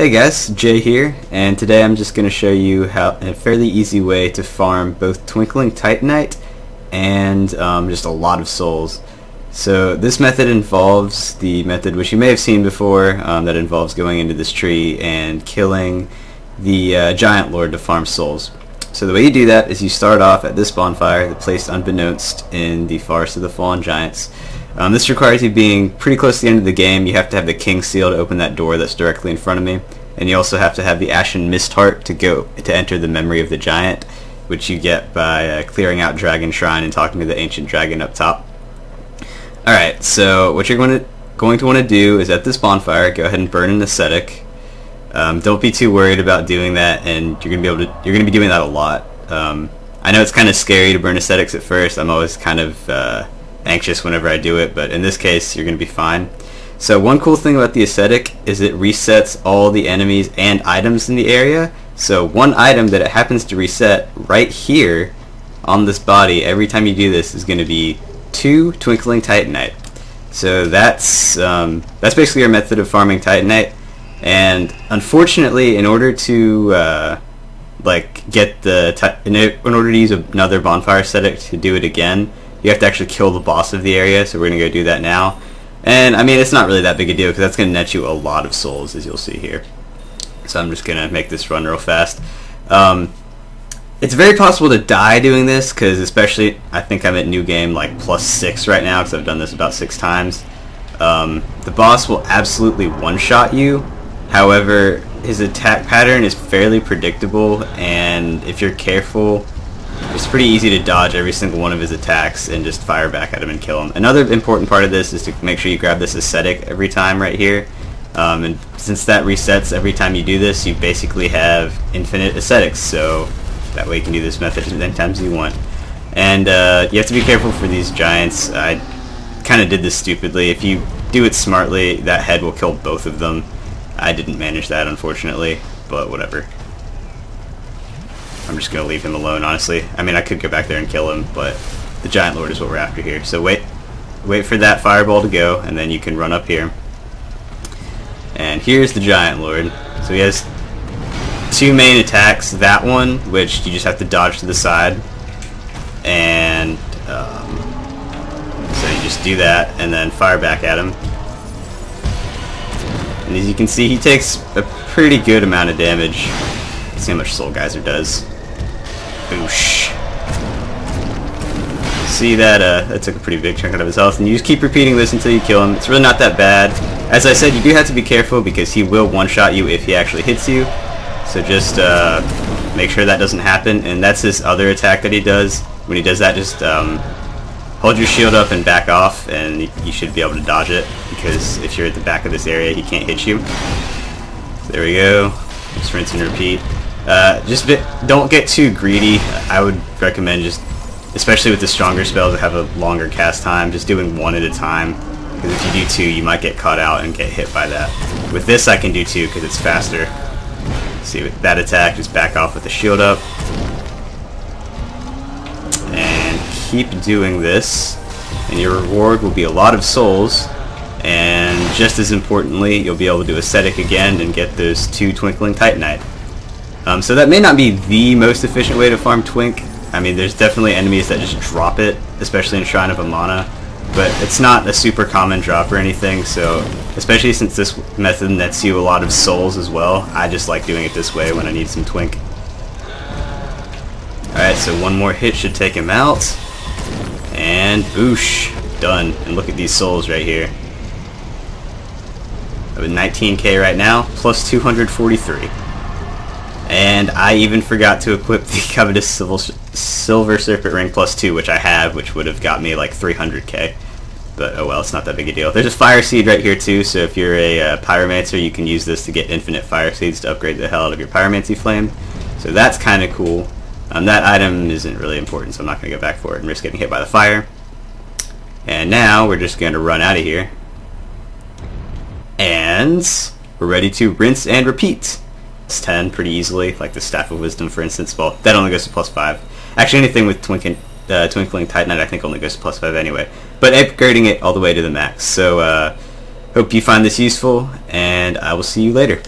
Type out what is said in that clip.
Hey guys, Jay here, and today I'm just going to show you how a fairly easy way to farm both Twinkling Titanite and just a lot of souls. So this method involves the method which you may have seen before, that involves going into this tree and killing the giant lord to farm souls. So the way you do that is you start off at this bonfire that's placed unbeknownst in the Forest of the Fallen Giants. This requires you being pretty close to the end of the game. You have to have the King Seal to open that door that's directly in front of me, and you also have to have the Ashen Mist Heart to enter the Memory of the Giant, which you get by clearing out Dragon Shrine and talking to the Ancient Dragon up top. Alright, so what you're going to want to do is at this bonfire, go ahead and burn an ascetic. Don't be too worried about doing that, and you're going to be doing that a lot. I know it's kind of scary to burn ascetics at first. I'm always kind of anxious whenever I do it, but in this case you're going to be fine. So one cool thing about the ascetic is it resets all the enemies and items in the area. So one item that it happens to reset right here on this body every time you do this is going to be 2 Twinkling Titanite. So that's basically our method of farming Titanite. And unfortunately, in order to in order to use another bonfire ascetic to do it again, you have to actually kill the boss of the area, so we're going to go do that now. And I mean, it's not really that big a deal because that's going to net you a lot of souls, as you'll see here. So I'm just going to make this run real fast. It's very possible to die doing this because, especially, I think I'm at new game like +6 right now because I've done this about 6 times. The boss will absolutely one-shot you. However, his attack pattern is fairly predictable, and if you're careful, it's pretty easy to dodge every single one of his attacks and just fire back at him and kill him. Another important part of this is to make sure you grab this ascetic every time right here. And since that resets every time you do this, you basically have infinite ascetics, so that way you can do this method as many times as you want. And you have to be careful for these giants. I kind of did this stupidly. If you do it smartly, that head will kill both of them. I didn't manage that, unfortunately, but whatever. I'm just going to leave him alone, honestly. I mean, I could go back there and kill him, but the Giant Lord is what we're after here. So wait for that fireball to go, and then you can run up here. And here's the Giant Lord. So he has 2 main attacks. That one, which you just have to dodge to the side. And so you just do that, and then fire back at him. And as you can see, he takes a pretty good amount of damage. Let's see how much Soul Geyser does. Boosh. See that that took a pretty big chunk out of his health, and you just keep repeating this until you kill him. It's really not that bad. As I said, you do have to be careful because he will one-shot you if he actually hits you. So just make sure that doesn't happen. And that's his other attack that he does. When he does that, just hold your shield up and back off, and you should be able to dodge it, because if you're at the back of this area, he can't hit you. So there we go. Just rinse and repeat. Don't get too greedy. I would recommend just, especially with the stronger spells that have a longer cast time, just doing 1 at a time. Because if you do 2, you might get caught out and get hit by that. With this, I can do 2 because it's faster. See, with that attack, just back off with the shield up. And keep doing this, and your reward will be a lot of souls. And just as importantly, you'll be able to do ascetic again and get those 2 Twinkling Titanite. So that may not be the most efficient way to farm Twink. I mean, there's definitely enemies that just drop it, especially in Shrine of Amana, but it's not a super common drop or anything, so especially since this method nets you a lot of souls as well, I just like doing it this way when I need some Twink. Alright, so 1 more hit should take him out, and boosh, done. And look at these souls right here. With 19k right now, plus 243. And I even forgot to equip the Covetous Silver Serpent Ring plus 2, which I have, which would have got me like 300k. But oh well, it's not that big a deal. There's a Fire Seed right here too, so if you're a Pyromancer, you can use this to get infinite Fire Seeds to upgrade the hell out of your Pyromancy Flame. So that's kind of cool. That item isn't really important, so I'm not going to go back for it and risk getting hit by the fire. And now we're just going to run out of here. And we're ready to rinse and repeat. It's 10 pretty easily, like the Staff of Wisdom, for instance. Well, that only goes to +5. Actually, anything with Twinkling Titanite I think only goes to +5 anyway. But upgrading it all the way to the max. So, hope you find this useful, and I will see you later.